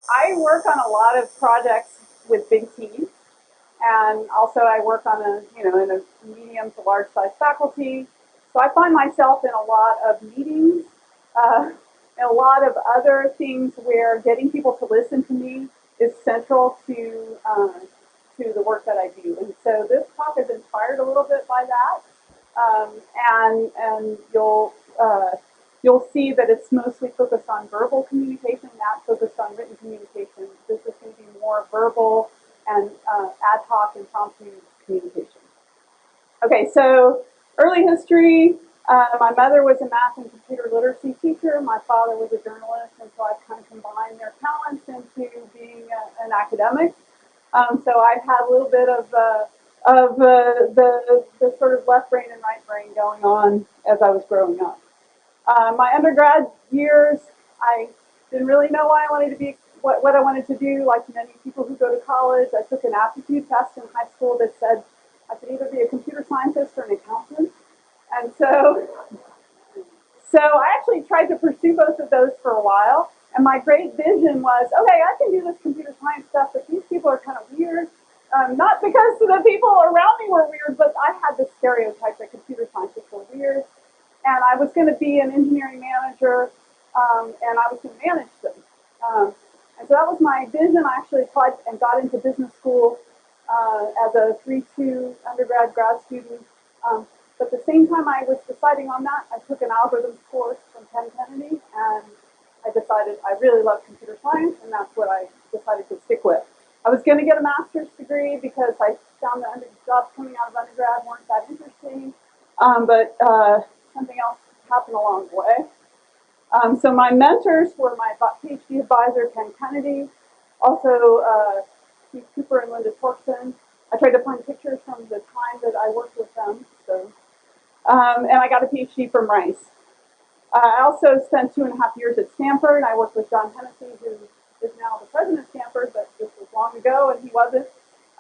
I work on a lot of projects with big teams, and also I work on in a medium to large size faculty. So I find myself in a lot of meetings, and a lot of other things where getting people to listen to me is central to the work that I do. And so this talk is inspired a little bit by that, and you'll see that it's mostly focused on verbal communication, not focused on written communication. This is going to be more verbal and ad hoc impromptu communication. Okay, so early history. My mother was a math and computer literacy teacher. My father was a journalist, and so I've kind of combined their talents into being an academic. So I've had a little bit of the sort of left brain and right brain going on as I was growing up. My undergrad years, I didn't really know what I wanted to be, what I wanted to do. Like many people who go to college, I took an aptitude test in high school that said I could either be a computer scientist or an accountant. And so I actually tried to pursue both of those for a while. And my great vision was, okay, I can do this computer science stuff, but these people are kind of weird. Not because the people around me were weird, but I had this stereotype that computer scientists were weird. And I was going to be an engineering manager, and I was going to manage them. And so that was my vision. I actually applied and got into business school as a 3-2 undergrad grad student. But at the same time I was deciding on that, I took an algorithms course from Penn Kennedy, and I decided I really love computer science, and that's what I decided to stick with. I was going to get a master's degree because I found the jobs coming out of undergrad weren't that interesting, but something else happened along the way. So my mentors were my PhD advisor, Penn Kennedy, also Steve Cooper and Linda Torkson. I tried to find pictures from the time that I worked with them. And I got a PhD from Rice. I also spent 2.5 years at Stanford. I worked with John Hennessy, who is now the president of Stanford, but this was long ago, and he wasn't.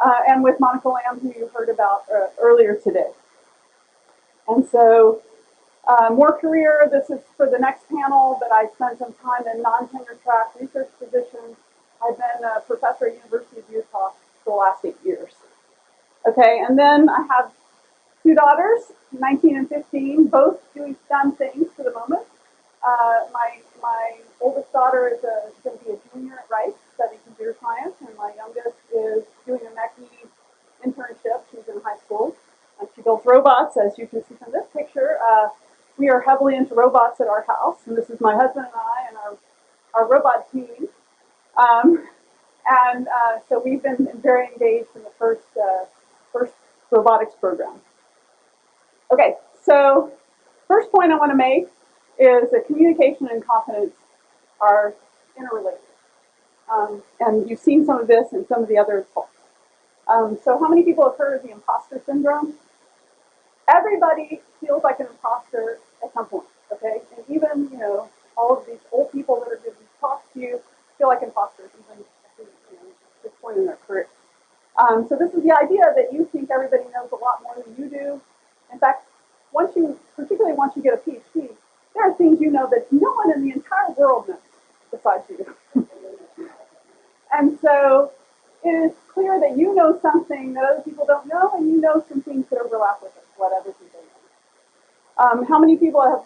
And with Monica Lamb, who you heard about earlier today. And so more career. This is for the next panel, but I spent some time in non-tenure track research positions. I've been a professor at University of Utah for the last 8 years. Okay, and then I have 2 daughters, 19 and 15, both doing STEM things for the moment. My oldest daughter is going to be a junior at Rice studying computer science, and my youngest is doing a MECI internship. She's in high school. She builds robots, as you can see from this picture. We are heavily into robots at our house, and this is my husband and I and our robot team. So we've been very engaged in the first robotics program. Okay, so first point I want to make is that communication and confidence are interrelated. And you've seen some of this in some of the other talks. So how many people have heard of the imposter syndrome? Everybody feels like an imposter at some point, okay? And even, all of these old people that are giving talks to you feel like imposters, even at this point in their career. So this is the idea that you think everybody knows a lot more than you do. In fact, particularly once you get a PhD, there are things you know that no one in the entire world knows besides you. And so it is clear that you know something that other people don't know, and you know some things that overlap with what other people know. How many people have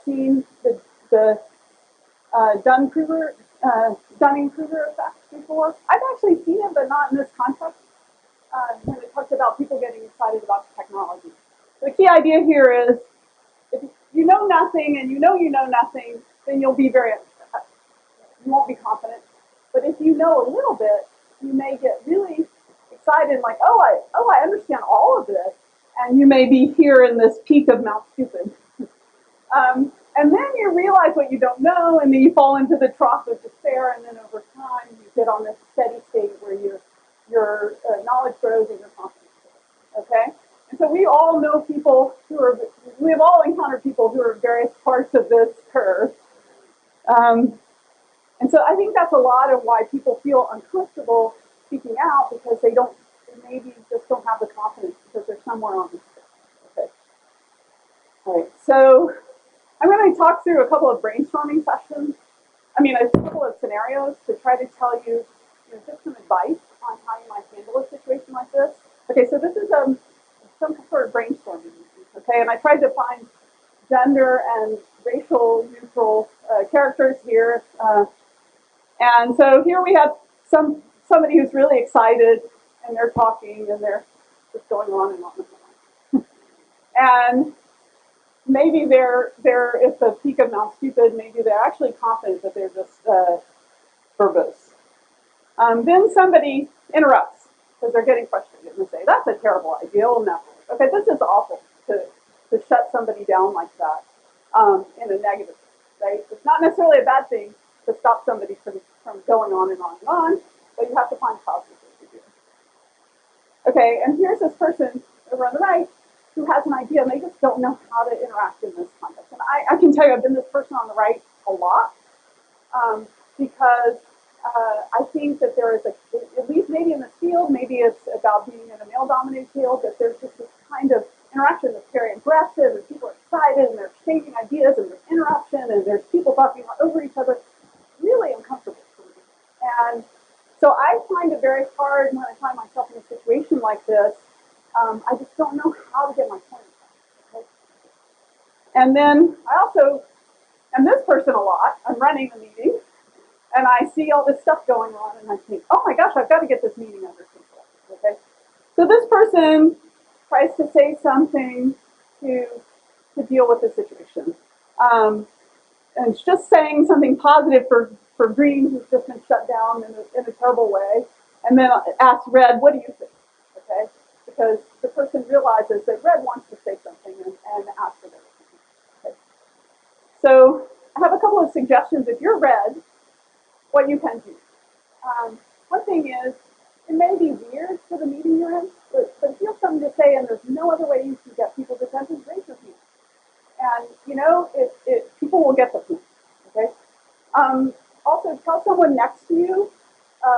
seen the Dunning-Kruger effect before? I've actually seen it, but not in this context. When it talks about people getting excited about technology. The key idea here is if you know nothing and you know nothing, then you won't be confident. But if you know a little bit, you may get really excited, like, I understand all of this, and you may be here in this peak of Mount Stupid. And then you realize what you don't know, and then you fall into the trough of despair, and then over time you get on this steady state where your knowledge grows and your confidence grows. Okay? And so we all know people we've all encountered people who are in various parts of this curve. And so I think that's a lot of why people feel uncomfortable speaking out, because they maybe just don't have the confidence because they're somewhere on this curve. Okay. All right. So I'm going to talk through a couple of brainstorming sessions a couple of scenarios to try to tell you, just some advice on how you might handle a situation like this. Okay, so this is some sort of brainstorming. Okay, and I tried to find gender and racial neutral characters here. And so here we have somebody who's really excited, and they're talking, and they're just going on and on and on. And maybe they're at the peak of not stupid. Maybe they're actually confident that they're just verbose. Then somebody interrupts because they're getting frustrated and they say, "That's a terrible idea. We'll never." Okay, this is awful to shut somebody down like that in a negative way, right? It's not necessarily a bad thing to stop somebody from going on and on and on, but you have to find positive things to do. Okay, and here's this person over on the right who has an idea and they just don't know how to interact in this context. And I can tell you I've been this person on the right a lot because I think that there is, at least maybe in this field, maybe it's about being in a male-dominated field, that there's just this kind of interaction that's very aggressive, and people are excited, and they're exchanging ideas, and there's interruption, and there's people talking over each other. Really uncomfortable for me. And so I find it very hard when I find myself in a situation like this. I just don't know how to get my point across. Okay? And then I also am this person a lot. I'm running the meeting. And I see all this stuff going on, and I think, oh my gosh, I've got to get this meeting under control. Okay, so this person tries to say something to deal with the situation, and it's just saying something positive for green, who's just been shut down in a terrible way, and then asks red, "What do you think?" Okay, because the person realizes that red wants to say something and asks for their opinion. Okay, so I have a couple of suggestions. If you're red, what you can do. One thing is, it may be weird for the meeting you're in, but if you have something to say and there's no other way you can get people's attention, raise your hand. And people will get the point. Okay. Also, tell someone next to you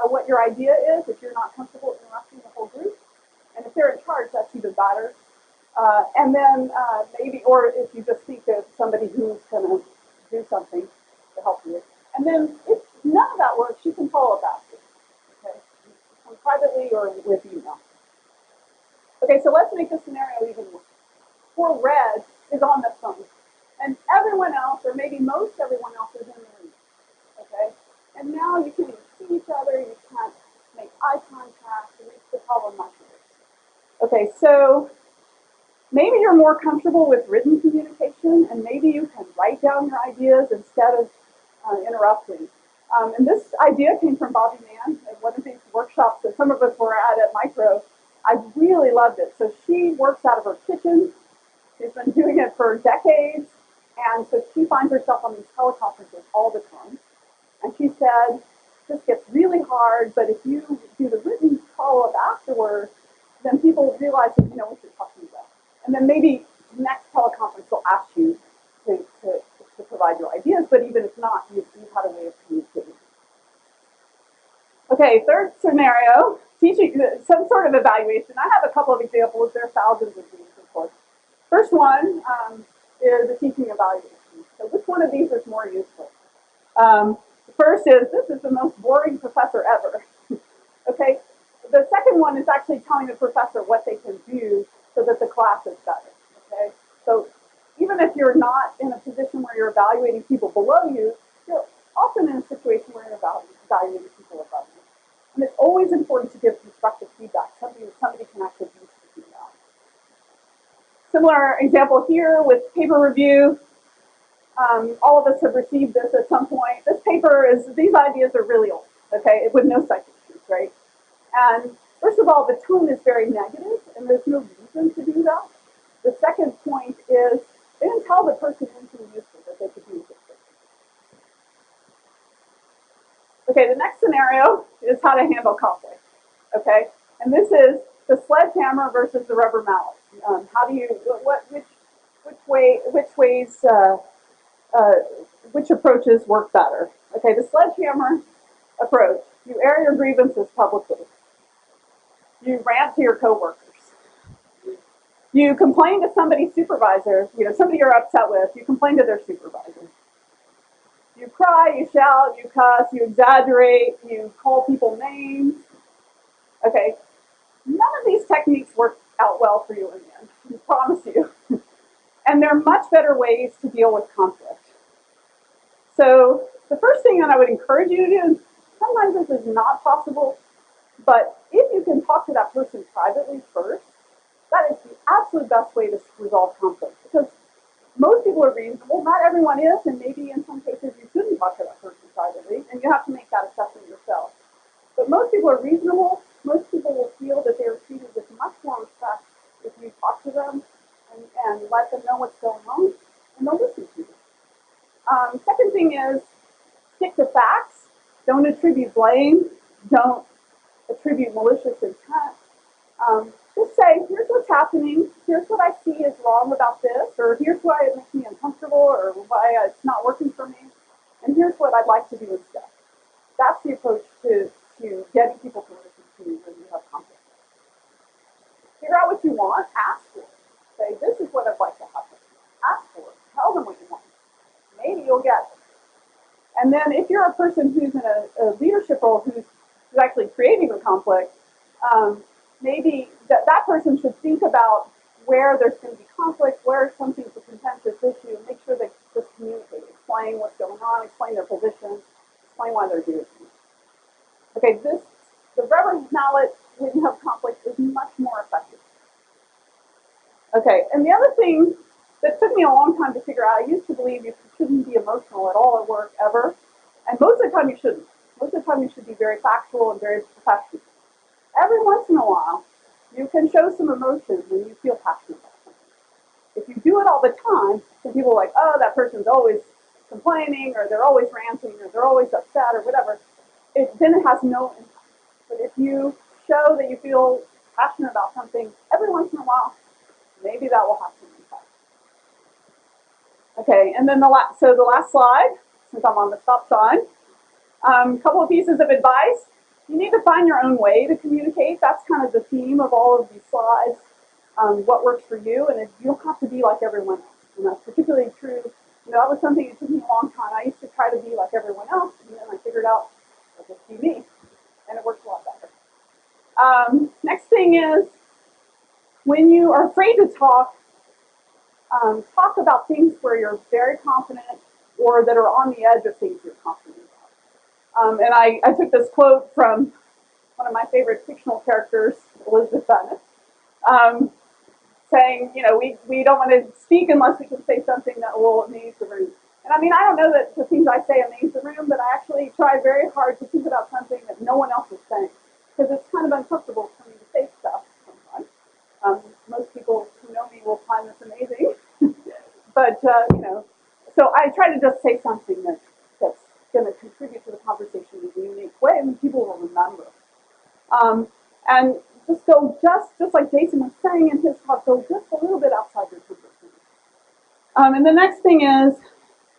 what your idea is if you're not comfortable interrupting the whole group, and if they're in charge, that's even better. And then maybe, or if you just think of somebody who's going to do something to help you. And then if none of that works, you can follow up after. Okay? Privately or with email. Okay, so let's make this scenario even worse. Poor Red is on the phone. And everyone else, or maybe most everyone else, is in the room. Okay? And now you can't see each other, you can't make eye contact, it makes the problem much worse. Okay, so maybe you're more comfortable with written communication, and maybe you can write down your ideas instead of interrupting. And this idea came from Bobby Mann at one of these workshops that some of us were at Micro. I really loved it. So she works out of her kitchen. She's been doing it for decades. And so she finds herself on these teleconferences all the time. And she said, this gets really hard, but if you do the written follow-up afterwards, then people realize that you know what you're talking about. And then maybe the next teleconference will ask you to provide your ideas, but even if not, you've had a way of communicating. Okay, third scenario, teaching some sort of evaluation. I have a couple of examples. There are thousands of these, of course. First one is a teaching evaluation. So which one of these is more useful? The first is, this is the most boring professor ever. Okay, the second one is actually telling the professor what they can do so that the class is better. Okay, so even if you're not in a position where you're evaluating people below you, you're often in a situation where you're evaluating people above you. And it's always important to give constructive feedback, something that somebody can actually use to do that. Similar example here with paper review. All of us have received this at some point. This paper these ideas are really old, okay, with no citations, right? And first of all, the tone is very negative, and there's no reason to do that. The second point is, they didn't tell the person anything useful that they could use it for. Okay, the next scenario is how to handle conflict. Okay, and this is the sledgehammer versus the rubber mallet. How do you, which approaches work better? Okay, the sledgehammer approach, you air your grievances publicly. You rant to your coworkers. You complain to somebody's supervisor, somebody you're upset with, you complain to their supervisor. You cry, you shout, you cuss, you exaggerate, you call people names. Okay, none of these techniques work out well for you in the end, I promise you. And there are much better ways to deal with conflict. So the first thing that I would encourage you to do, and sometimes this is not possible, but if you can talk to that person privately first, that is the absolute best way to resolve conflict. Because most people are reasonable, not everyone is, and maybe in some cases you shouldn't talk to that person privately, and you have to make that assessment yourself. But most people are reasonable. Most people will feel that they are treated with much more respect if you talk to them and let them know what's going on, and they'll listen to you. Second thing is stick to facts. Don't attribute blame. Don't attribute malicious intent. Just say, here's what's happening. Here's what I see is wrong about this, or here's why it makes me uncomfortable, or why it's not working for me, and here's what I'd like to do instead. That's the approach to getting people to listen to you when you have conflict. Figure out what you want. Ask for it. Say, this is what I'd like to happen. Ask for it. Tell them what you want. Maybe you'll get it. And then if you're a person who's in a leadership role who's actually creating the conflict, maybe that person should think about where there's going to be conflict, where something's a contentious issue, and make sure they just communicate, explain what's going on, explain their position, explain why they're doing it. Okay, the rubber mallet when you have conflict is much more effective. Okay, and the other thing that took me a long time to figure out, I used to believe you shouldn't be emotional at all at work ever, and most of the time you shouldn't. Most of the time you should be very factual and very professional. Every once in a while, you can show some emotion when you feel passionate about something. If you do it all the time, then people are like, oh, that person's always complaining, or they're always ranting, or they're always upset, or whatever. Then it has no impact. But if you show that you feel passionate about something every once in a while, maybe that will have some impact. Okay, and then the last slide, since I'm on the stop sign, couple of pieces of advice. You need to find your own way to communicate. That's kind of the theme of all of these slides. What works for you, and you don't have to be like everyone else. And that's particularly true. That was something that took me a long time. I used to try to be like everyone else, and then I figured out I'll just be me, and it works a lot better. Next thing is, when you are afraid to talk about things where you're very confident or that are on the edge of things you're confident about. And I took this quote from one of my favorite fictional characters, Elizabeth Bennet, saying, we don't want to speak unless we can say something that will amaze the room. And I mean, I don't know that the things I say amaze the room, but I actually try very hard to think about something that no one else is saying, because it's kind of uncomfortable for me to say stuff sometimes. Most people who know me will find this amazing. But, so I try to just say something that's going to contribute to the conversation in a unique way, and people will remember. And just go, just like Jason was saying in his talk, go just a little bit outside your comfort zone. And the next thing is,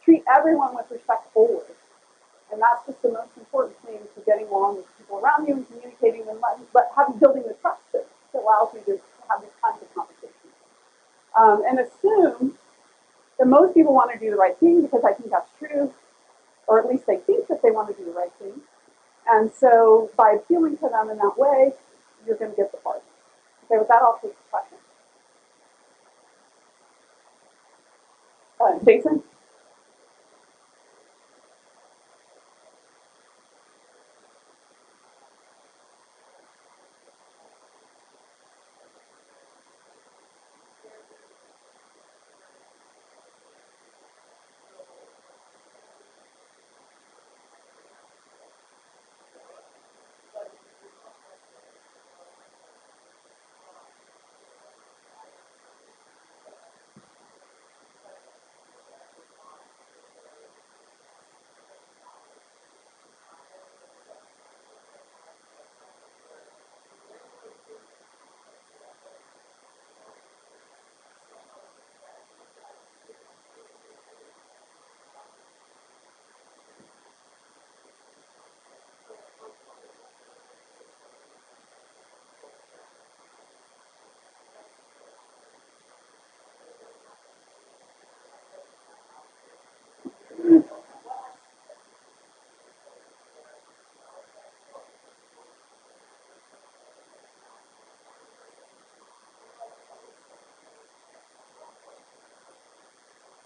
treat everyone with respect always. And that's just the most important thing to getting along with people around you and communicating and building the trust that allows you to have these kinds of conversations. And assume that most people want to do the right thing, because I think that's true, or at least they think that they want to do the right thing. And so by appealing to them in that way, you're going to get the part. Okay, with that, I'll take the question. Jason?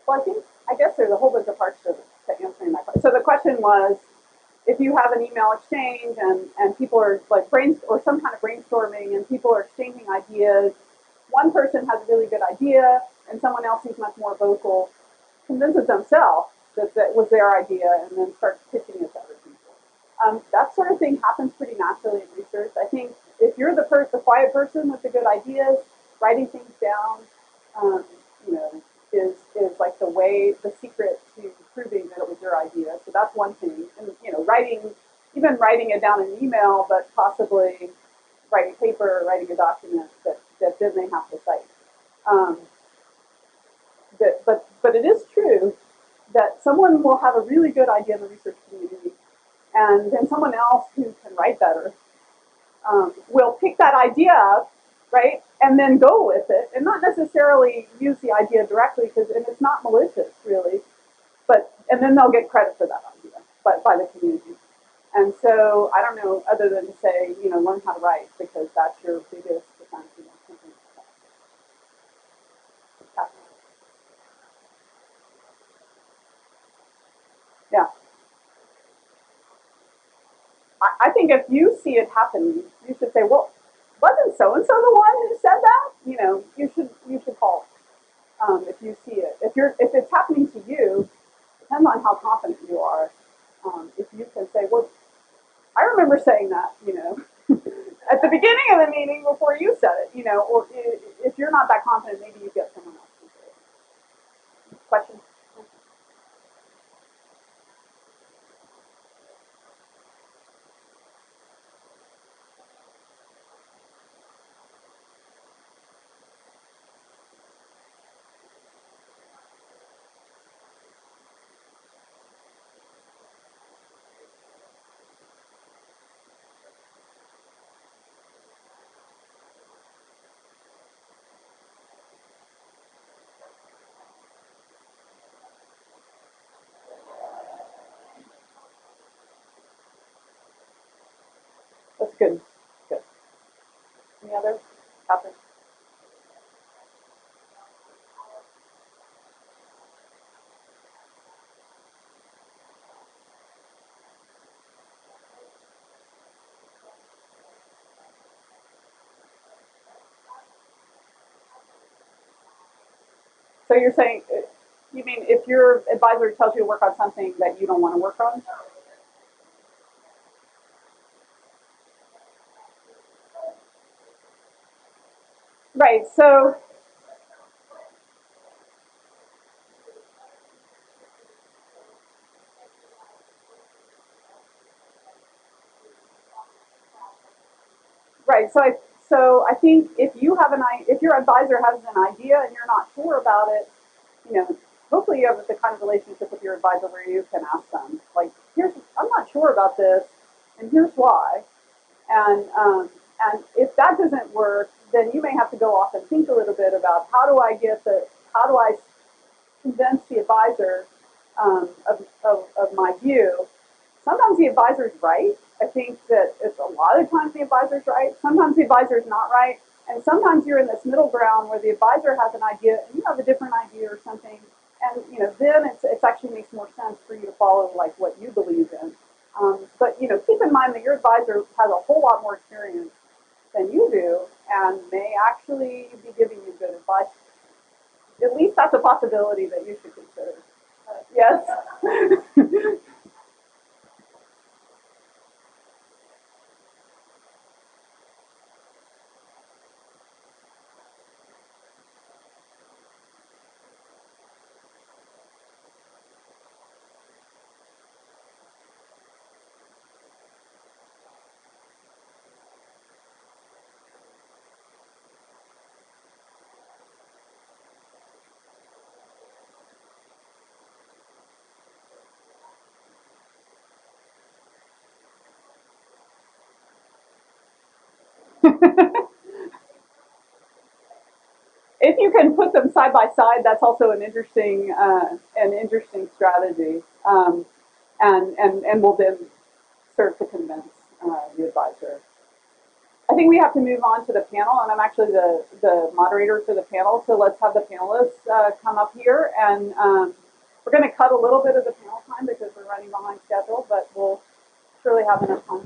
Well, I guess there's a whole bunch of parts to answering that question. So the question was, if you have an email exchange and people are like or some kind of brainstorming and people are exchanging ideas, one person has a really good idea and someone else who's much more vocal convinces themselves that that was their idea and then starts pitching it to other people. That sort of thing happens pretty naturally in research. I think if you're the quiet person with the good ideas, writing things down, um, you know, is like the secret to proving that it was your idea. So that's one thing. And even writing it down in an email, but possibly writing a paper or writing a document that then they have to cite. Um, but it is true that someone will have a really good idea in the research community, and then someone else who can write better will pick that idea up, right, and then go with it, and not necessarily use the idea directly, because and it's not malicious really, but and then they'll get credit for that idea, but by the community. And so I don't know, other than to say, learn how to write because that's your biggest defense against something like that. Yeah. I think if you see it happening, you should say, "Well, wasn't so and so the one who said that?" You should call if you see it. If it's happening to you, depends on how confident you are. If you can say, "Well, I remember saying that," at the beginning of the meeting before you said it, or if you're not that confident, maybe you get someone else to say it. Question. That's good. Good. Any other topics? So you're saying, you mean if your advisor tells you to work on something that you don't want to work on? Right. So right. So I think if your advisor has an idea and you're not sure about it, you know, hopefully you have the kind of relationship with your advisor where you can ask them, like, I'm not sure about this, and here's why. And if that doesn't work, then you may have to go off and think a little bit about how do I convince the advisor of my view. Sometimes the advisor's right. I think that it's a lot of times the advisor's right. Sometimes the advisor's not right. And sometimes you're in this middle ground where the advisor has an idea and you have a different idea or something. And then it's actually makes more sense for you to follow like what you believe in. But keep in mind that your advisor has a whole lot more experience than you do and may actually be giving you good advice. At least that's a possibility that you should consider. Yes. If you can put them side by side, that's also an interesting strategy, and will then serve to convince the advisor. I think we have to move on to the panel, and I'm actually the moderator for the panel, so let's have the panelists come up here, and we're going to cut a little bit of the panel time because we're running behind schedule, but we'll surely have enough time